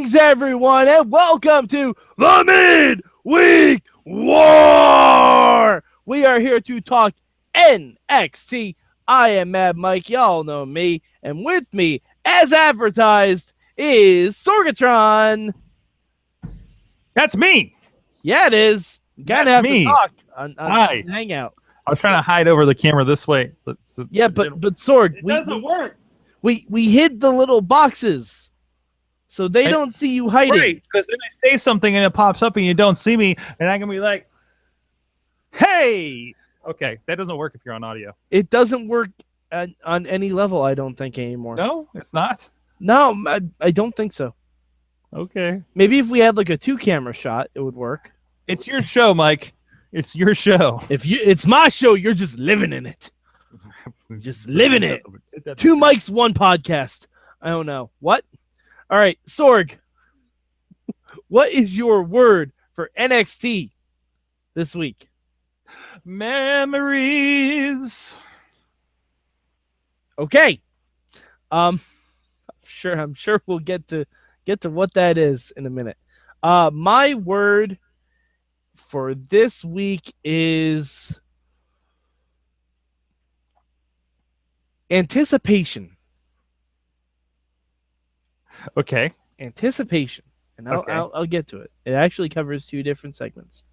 Greetings, everyone, and welcome to the Midweek War. We are here to talk NXT. I am Mad Mike. Y'all know me. And with me, as advertised, is Sorgatron. That's me. Yeah, it is. You gotta have to talk on Hangout. I was trying to hide over the camera this way. But Sorg, it doesn't work. We hid the little boxes. So they don't see you hiding. Right, because then I say something and it pops up and you don't see me, and I can be like, hey! Okay, that doesn't work if you're on audio. It doesn't work on any level, I don't think, anymore. No, it's not? No, I don't think so. Okay. Maybe if we had like a 2-camera shot, it would work. It's your show, Mike. It's your show. It's my show, you're just living in it. Just living it. 2 mics, 1 podcast. I don't know. What? All right, Sorg, what is your word for NXT this week? Memories. Okay. I'm sure we'll get to what that is in a minute. My word for this week is anticipation. Okay. Anticipation. And I'll get to it. It actually covers 2 different segments.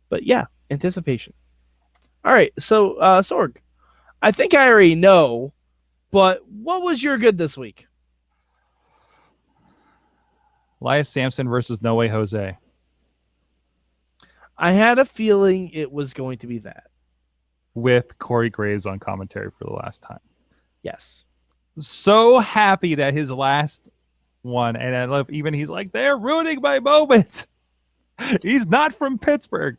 But yeah, anticipation. All right, so Sorg, I think I already know, but what was your good this week? Elias Samson versus No Way Jose. I had a feeling it was going to be that. With Corey Graves on commentary for the last time. Yes. So happy that his last one, and I love even he's like, they're ruining my moment. He's not from Pittsburgh.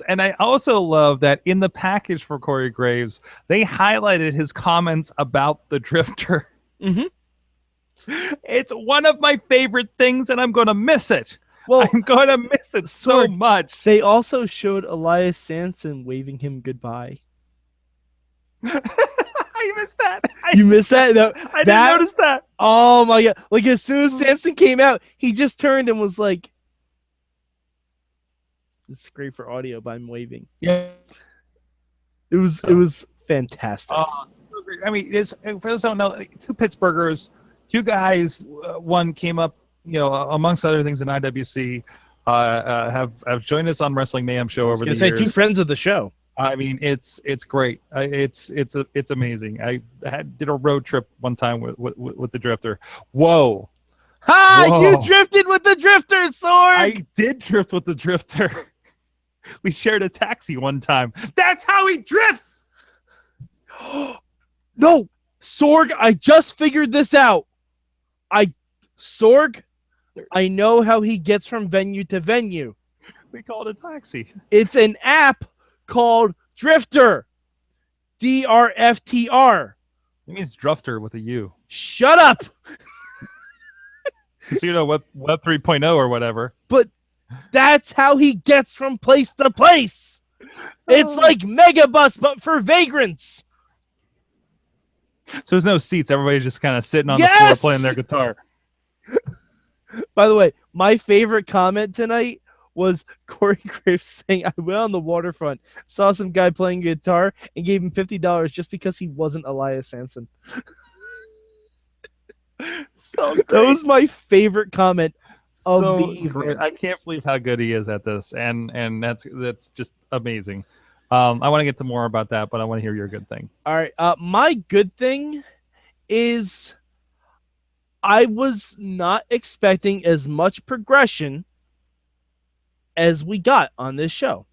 And I also love that in the package for Corey Graves, they highlighted his comments about the Drifter. Mm-hmm. It's one of my favorite things, and I'm going to miss it. Well, I'm going to miss it so much. They also showed Elias Samson waving him goodbye. I missed that. You missed that? No, I didn't notice that. Oh my God. Like as soon as Samson came out, he just turned and was like, this is great for audio, but I'm waving. Yeah. It was fantastic. Oh, so great. I mean, for those who don't know, 2 Pittsburghers, 2 guys, one came up, amongst other things in IWC, have joined us on Wrestling Mayhem show over the years. 2 friends of the show. I mean, it's great. It's amazing. I did a road trip one time with the Drifter. Whoa! Whoa. You drifted with the Drifter, Sorg. I did drift with the Drifter. We shared a taxi one time. That's how he drifts. No, Sorg. I just figured this out. Sorg, I know how he gets from venue to venue. We call it a taxi. It's an app called Drifter. DRFTR. It means Drifter with a U. Shut up. So Web 3.0 or whatever. But that's how he gets from place to place. It's like Megabus, but for vagrants. So there's no seats. Everybody's just kind of sitting on the floor playing their guitar. By the way, my favorite comment tonight was Corey Graves saying, I went on the waterfront, saw some guy playing guitar, and gave him $50 just because he wasn't Elias Samson. So great. That was my favorite comment of the evening. Great. I can't believe how good he is at this, and that's just amazing. I want to get to more about that, but I want to hear your good thing. All right. My good thing is I was not expecting as much progression as we got on this show.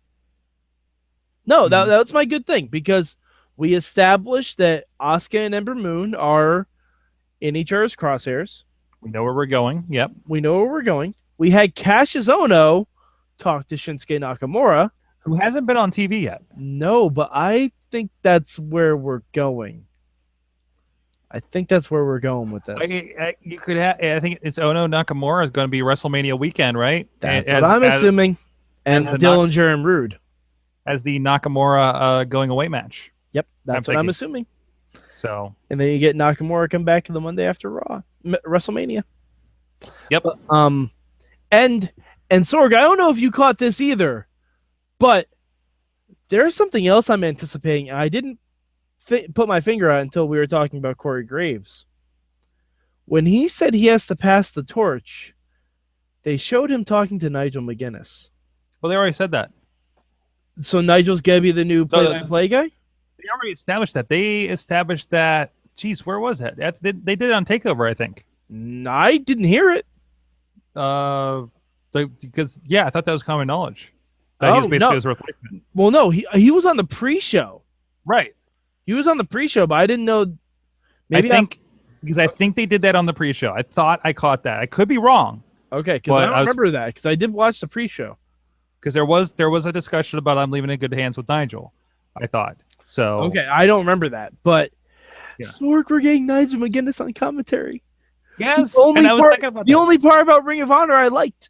No, that was my good thing, because we established that Asuka and Ember Moon are in each other's crosshairs. We know where we're going. Yep. We know where we're going. We had Kassius Ohno talk to Shinsuke Nakamura, who hasn't been on TV yet. No, but I think that's where we're going. I think that's where we're going with this. You could have. I think it's Ohno Nakamura is going to be WrestleMania weekend, right? That's what I'm assuming. And Dillinger and Rude as the Nakamura going away match. Yep, that's what I'm assuming. So, and then you get Nakamura come back to the Monday after WrestleMania. Yep. And Sorg, I don't know if you caught this either, but there's something else I'm anticipating. I didn't put my finger on it until we were talking about Corey Graves. When he said he has to pass the torch, they showed him talking to Nigel McGuinness. Well, they already said that. So Nigel's gonna be the new play-by-play guy? They already established that. They established that. Geez, where was that? They did it on Takeover, I think. I didn't hear it. Because I thought that was common knowledge. That he was basically his replacement. Well, no, he was on the pre-show. Right. He was on the pre-show, but I didn't know. Maybe I think they did that on the pre-show. I thought I caught that. I could be wrong. Okay, because I don't remember that because I did watch the pre-show. Because there was a discussion about I'm leaving in good hands with Nigel. I thought so. Okay, I don't remember that, but Sorg, we're getting Nigel McGuinness on commentary. Yes, and I was thinking about the only part about Ring of Honor I liked.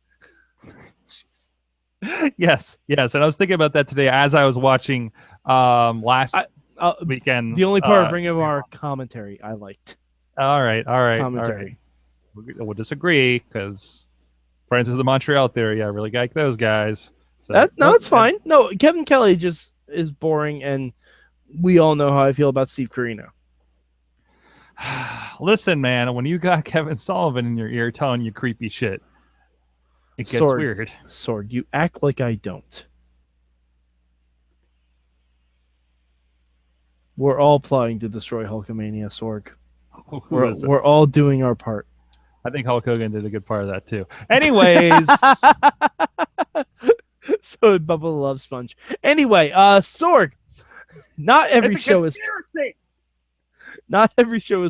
Yes, and I was thinking about that today as I was watching last weekend. The only part of Ring of Honor commentary I liked. All right. Commentary. All right. We'll disagree because Friends of the Montreal theory. I really like those guys. So it's fine. No, Kevin Kelly just is boring, and we all know how I feel about Steve Corino. Listen, man, when you got Kevin Sullivan in your ear telling you creepy shit, it gets weird. Sorg, you act like I don't. We're all plotting to destroy Hulkamania, Sorg. We're all doing our part. I think Hulk Hogan did a good part of that too. Anyways. So did Bubba the Love Sponge. Anyway, Sorg, not every show is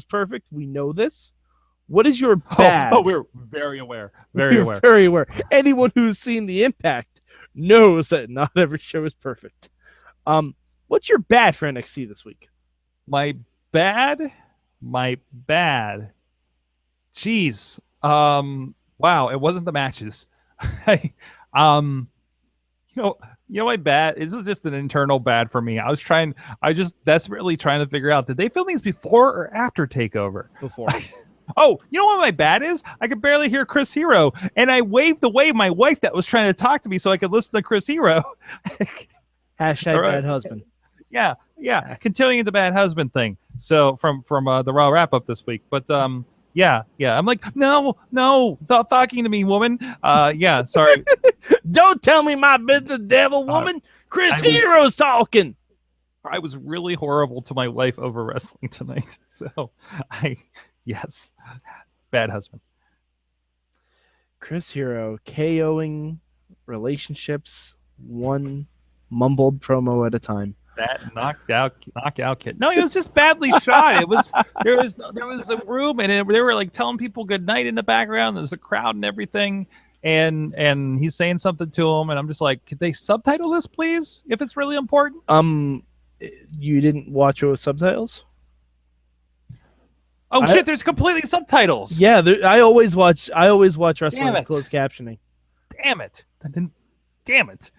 perfect. We know this. What is your bad? Oh, we're very aware. Very aware. Anyone who's seen the Impact knows that not every show is perfect. What's your bad for NXT this week? My bad. Jeez. Wow, it wasn't the matches. My bad. This is just an internal bad for me. I just desperately trying to figure out, did they film these before or after Takeover? Before. Oh, you know what my bad is? I could barely hear Chris Hero, and I waved away my wife that was trying to talk to me so I could listen to Chris Hero. Hashtag bad husband. Yeah. Continuing the bad husband thing. So from the Raw wrap up this week, but yeah. I'm like, no, stop talking to me, woman. Sorry. Don't tell me my business, devil woman. Chris Hero's talking. I was really horrible to my wife over wrestling tonight. So yes, bad husband. Chris Hero KOing relationships one mumbled promo at a time. That knockout kid. No, he was just badly shot. It was there was a room and they were like telling people good night in the background. There's a crowd and everything, and he's saying something to him, and I'm just like, could they subtitle this, please, if it's really important? You didn't watch it with subtitles? Oh shit! There's completely subtitles. Yeah, I always watch wrestling with closed captioning. Damn it! Damn it.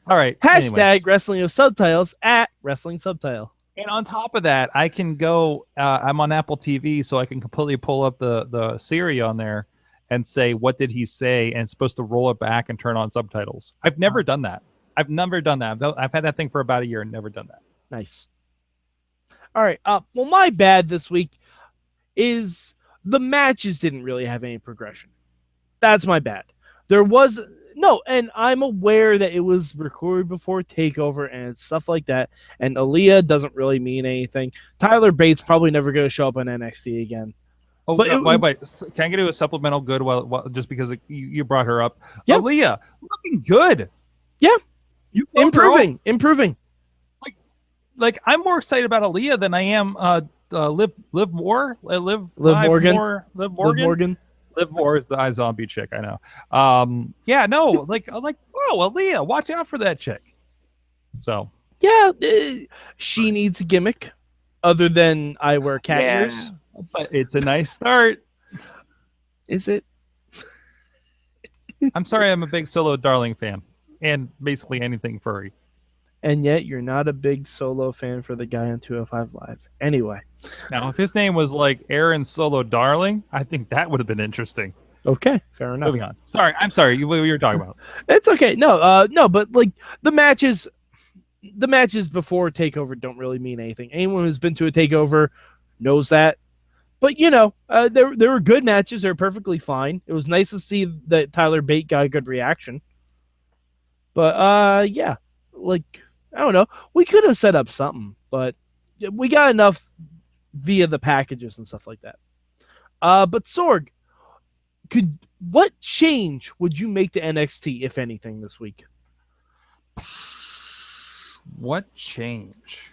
All right. Hashtag anyways. Wrestling with Subtitles at Wrestling Subtitle. And on top of that, I can go, I'm on Apple TV, so I can completely pull up the Siri on there and say, what did he say? And it's supposed to roll it back and turn on subtitles. I've never done that. I've had that thing for about a year and never done that. Nice. All right. Well, my bad this week is the matches didn't really have any progression. That's my bad. There was... No, and I'm aware that it was recorded before Takeover and stuff like that, and Aaliyah doesn't really mean anything. Tyler Bates probably never going to show up on NXT again. Oh, but wait. Can I get you a supplemental good while just because you brought her up? Yeah. Aaliyah, looking good. Yeah. Improving. Like, I'm more excited about Aaliyah than I am Liv Morgan. Liv Moore is the iZombie chick, I know. I'm like, whoa, Aaliyah, watch out for that chick. So yeah, she needs a gimmick other than I wear cat ears. But it's a nice start. Is it? I'm sorry, I'm a big Solo Darling fan, and basically anything furry. And yet you're not a big Solo fan for the guy on 205 Live. Anyway. Now, if his name was like Aaron Solo Darling, I think that would have been interesting. Okay, fair enough. Moving on. Sorry, I'm sorry. What you were talking about? It's okay. No, but like the matches before Takeover don't really mean anything. Anyone who's been to a Takeover knows that. But there were good matches. They're perfectly fine. It was nice to see that Tyler Bate got a good reaction. But yeah, like I don't know. We could have set up something, but we got enough via the packages and stuff like that. But Sorg, what change would you make to NXT, if anything, this week? What change?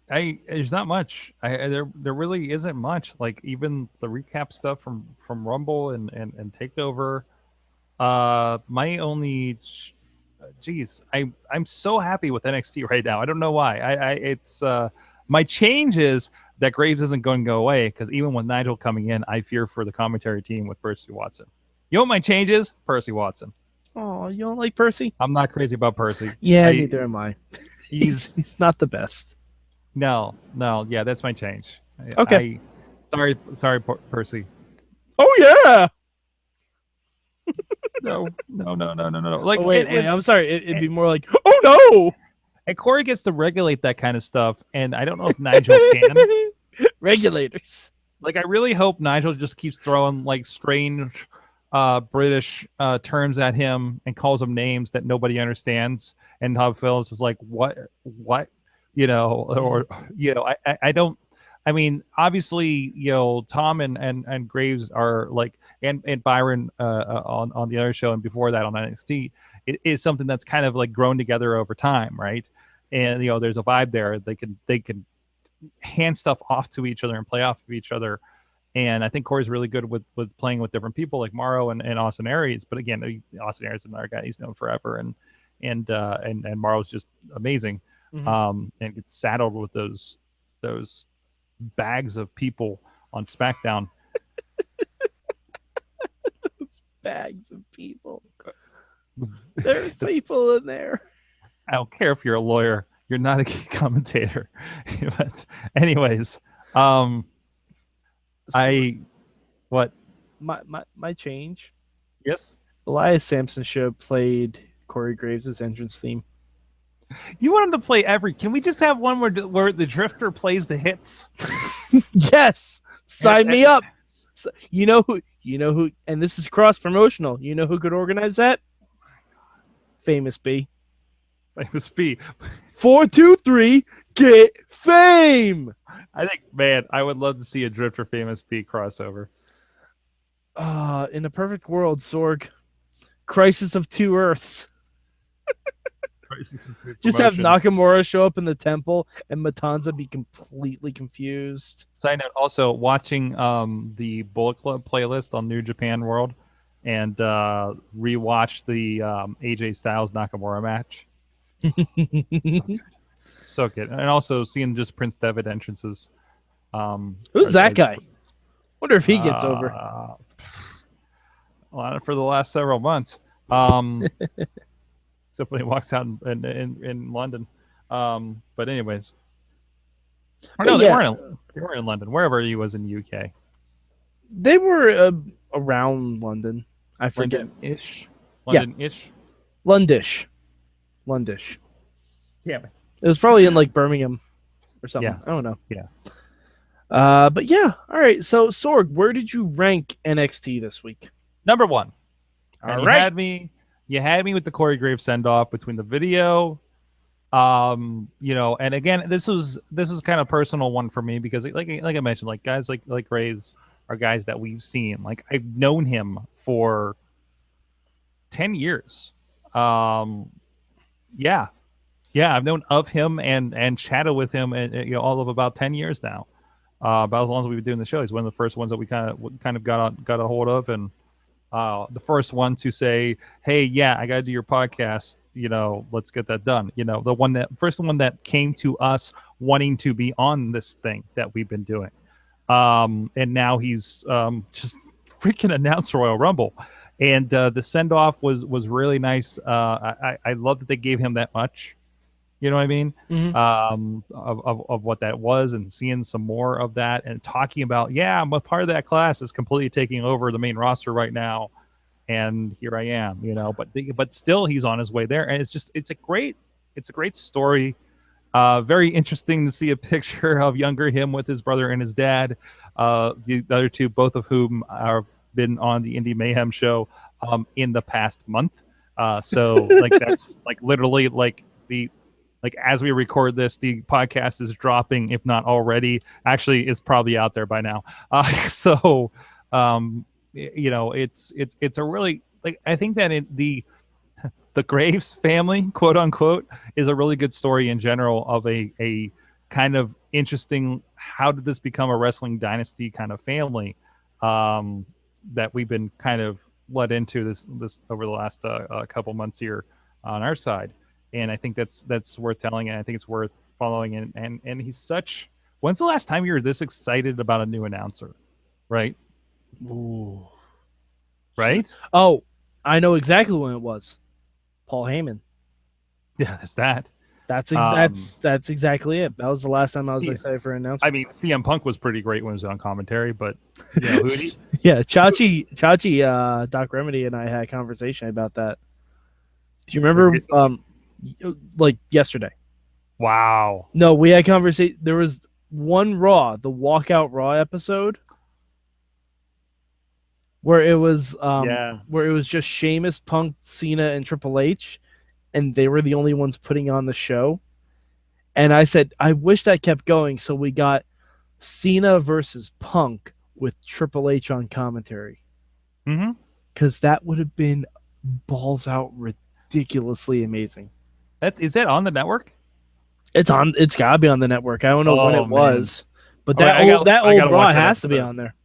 There's not much. There really isn't much. Like even the recap stuff from Rumble and Takeover. My only, geez, I'm so happy with NXT right now. I don't know why. It's my change is that Graves isn't going to go away, because even with Nigel coming in, I fear for the commentary team with Percy Watson. You know what my change is? Percy Watson. Oh, you don't like Percy? I'm not crazy about Percy. Yeah, neither am I. He's not the best. No. Yeah, that's my change. Okay. Sorry, Percy. Oh yeah. No. Like, wait, I'm sorry. It'd be more like, oh no. And Corey gets to regulate that kind of stuff, and I don't know if Nigel can. Regulators. Like, I really hope Nigel just keeps throwing like strange British terms at him and calls him names that nobody understands. And how Phyllis is like, what, or I don't. I mean, obviously, Tom and Graves are like, and Byron on the other show, and before that on NXT, it is something that's kind of like grown together over time, right? And there's a vibe there. They can hand stuff off to each other and play off of each other. And I think Corey's really good with playing with different people like Morrow and Austin Aries. But again, Austin Aries is another guy he's known forever, and Morrow's just amazing. Mm-hmm. And gets saddled with those bags of people on SmackDown. Bags of people. There's people in there. I don't care if you're a lawyer. You're not a commentator. But anyways, my change. Yes. Elias Sampson show played Corey Graves' entrance theme. You want him to play every? Can we just have one where the Drifter plays the hits? Yes, sign me up. So, you know who, and this is cross promotional. You know who could organize that? Famous B. 4, 2, 3, get fame. I think, man, I would love to see a Drifter Famous B crossover. In a perfect world, Sorg. Crisis of Two Earths. Just have Nakamura show up in the temple and Matanza be completely confused. Side note, also watching the Bullet Club playlist on New Japan World and rewatch the AJ Styles Nakamura match. So good. And also seeing just Prince Devitt entrances. Who's that guy? Wonder if he gets over. For the last several months. Except when he walks out in London. But anyways. No, they weren't in London. Wherever he was in the UK. They were around London. I forget. London-ish? London-ish? Londish. Londish. Yeah. It was probably in like Birmingham or something. Yeah. I don't know. Yeah. But yeah. All right. So Sorg, where did you rank NXT this week? Number 1. All right. You had me with the Corey Graves send off between the video. And again, this was kind of personal one for me because like I mentioned, like guys like Graves are guys that we've seen. Like I've known him for 10 years. I've known of him and chatted with him and all of about 10 years now. About as long as we've been doing the show. He's one of the first ones that we kind of got a hold of, and the first one to say, hey, yeah, I got to do your podcast. Let's get that done. The first one that came to us wanting to be on this thing that we've been doing. And now he's just freaking announced Royal Rumble. And the send off was really nice. I love that they gave him that much. You know what I mean? Mhm. Of what that was, and seeing some more of that, and talking about, yeah, I'm a part of that class is completely taking over the main roster right now, and here I am, but still he's on his way there, and it's a great story. Very interesting to see a picture of younger him with his brother and his dad. The other two, both of whom have been on the Indie Mayhem show in the past month. So like that's like literally like as we record this, the podcast is dropping, if not already. Actually, it's probably out there by now. So it's a really, like, I think that the Graves family, quote unquote, is a really good story in general of a kind of interesting, how did this become a wrestling dynasty kind of family that we've been kind of led into this over the last couple months here on our side. And I think that's worth telling, and I think it's worth following. And he's such. When's the last time you were this excited about a new announcer? Right? Ooh. Right? Oh, I know exactly when it was. Paul Heyman. Yeah, there's that. That's exactly it. That was the last time I was excited for an announcement. I mean, CM Punk was pretty great when he was on commentary, but Hootie. Yeah, Chachi, Doc Remedy and I had a conversation about that. Do you remember like yesterday? Wow. No, we had conversation. There was one Raw, the Walkout Raw episode, where it was just Sheamus, Punk, Cena, and Triple H, and they were the only ones putting on the show. And I said, I wish that kept going, so we got Cena versus Punk with Triple H on commentary. Because that would have been balls out ridiculously amazing. Is that on the network? It's on. It's gotta be on the network. I don't know when it was, but that old Raw has to be on there.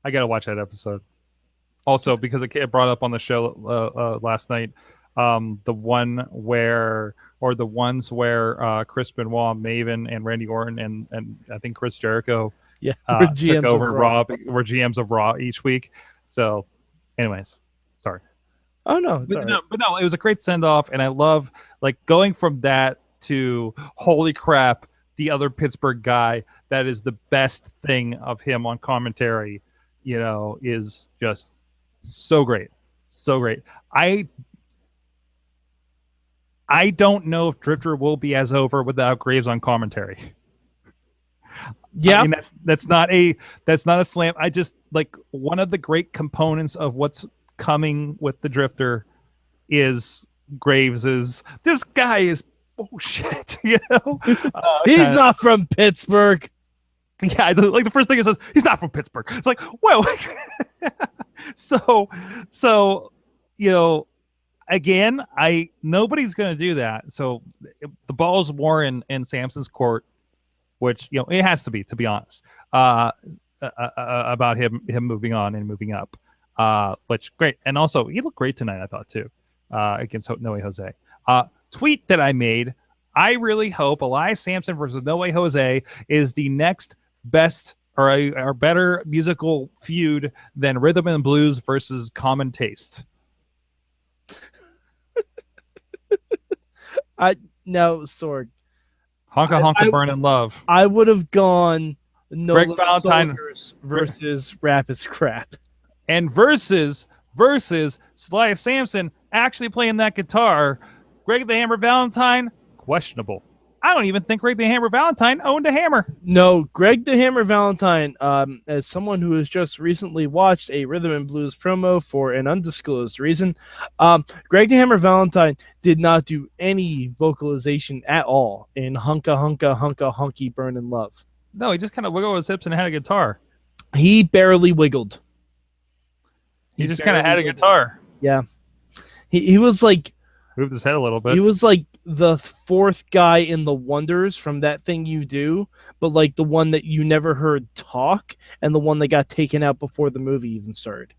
I gotta watch that episode. Also, because it brought up on the show last night, the ones where Chris Benoit, Maven, and Randy Orton, and I think Chris Jericho, took over Raw. We're GMs of Raw each week. So, anyways, sorry. Oh no, but no, it was a great send off, and I love like going from that to holy crap, the other Pittsburgh guy that is the best thing of him on commentary, is just so great. So great. I don't know if Drifter will be as over without Graves on commentary. Yeah. I mean, that's not a slam. I just like one of the great components of what's coming with the Drifter is Graves's. This guy is bullshit, he's not from Pittsburgh. Yeah, like the first thing it says, he's not from Pittsburgh. It's like, whoa. so again, nobody's gonna do that. So the ball's more in Samson's court, which it has to be honest. About him moving on and moving up. Which great, and also he looked great tonight, I thought too, against No Way Jose. Tweet that I made. I really hope Elias Samson versus No Way Jose is the next best or better musical feud than Rhythm and Blues versus Common Taste. Sorg. Honka Honka Burn in Love. I would have gone Greg Valentine versus Rap is Crap. And versus Elias Samson actually playing that guitar. Greg the Hammer Valentine, questionable. I don't even think Greg the Hammer Valentine owned a hammer. No, Greg the Hammer Valentine, as someone who has just recently watched a Rhythm and Blues promo for an undisclosed reason, Greg the Hammer Valentine did not do any vocalization at all in Hunka Hunka Hunka Hunky Burn in Love. No, he just kind of wiggled his hips and had a guitar. He barely wiggled. He just kind of had a guitar. Yeah. He was like... moved his head a little bit. He was like the fourth guy in the Wonders from That Thing You Do, but like the one that you never heard talk and the one that got taken out before the movie even started.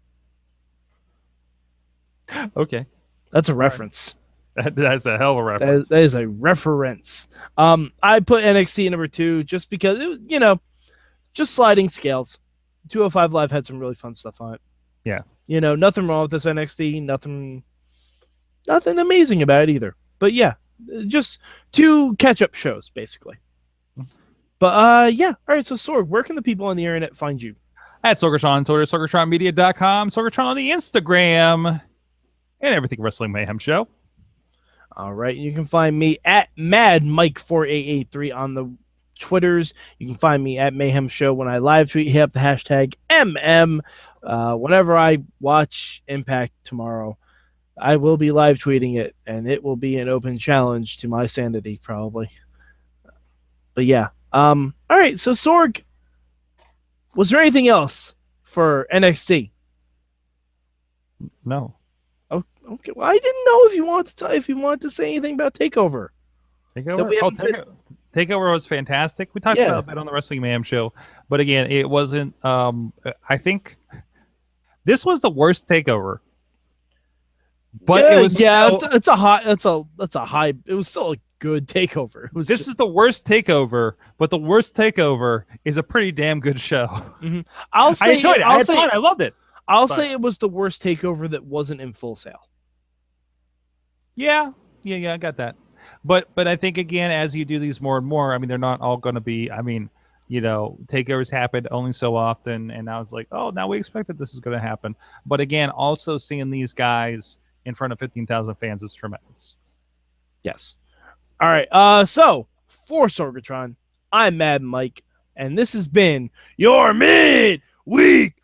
Okay. That's a reference. That's a hell of a reference. That is a reference. I put NXT number 2 just because, just sliding scales. 205 Live had some really fun stuff on it. Yeah. Nothing wrong with this NXT. Nothing amazing about it either. But yeah, just 2 catch-up shows, basically. But yeah, all right. So Sorg, where can the people on the internet find you? At Sorgatron on Twitter, SorgatronMedia.com, Sorgatron on the Instagram, and everything Wrestling Mayhem Show. All right, you can find me at Mad Mike 4883 on the Twitters. You can find me at Mayhem Show when I live tweet. Hit up the hashtag MM. Whenever I watch Impact tomorrow, I will be live tweeting it, and it will be an open challenge to my sanity, probably. But yeah. All right, so Sorg, was there anything else for NXT? No. Oh, okay. Well, I didn't know if you wanted to say anything about Takeover. Takeover was fantastic. We talked about that on the Wrestling Mayhem Show, but again, it wasn't. I think this was the worst Takeover. But it was it's a high. It was still a good Takeover. This is the worst Takeover, but the worst Takeover is a pretty damn good show. Mm-hmm. I enjoyed it. I had fun. I loved it. I'll say it was the worst Takeover that wasn't in Full Sail. Yeah, I got that. But I think again, as you do these more and more, I mean, they're not all going to be. I mean, takeovers happened only so often, and I was like, oh, now we expect that this is going to happen. But again, also seeing these guys in front of 15,000 fans is tremendous. Yes. All right. So for Sorgatron, I'm Mad Mike, and this has been your midweek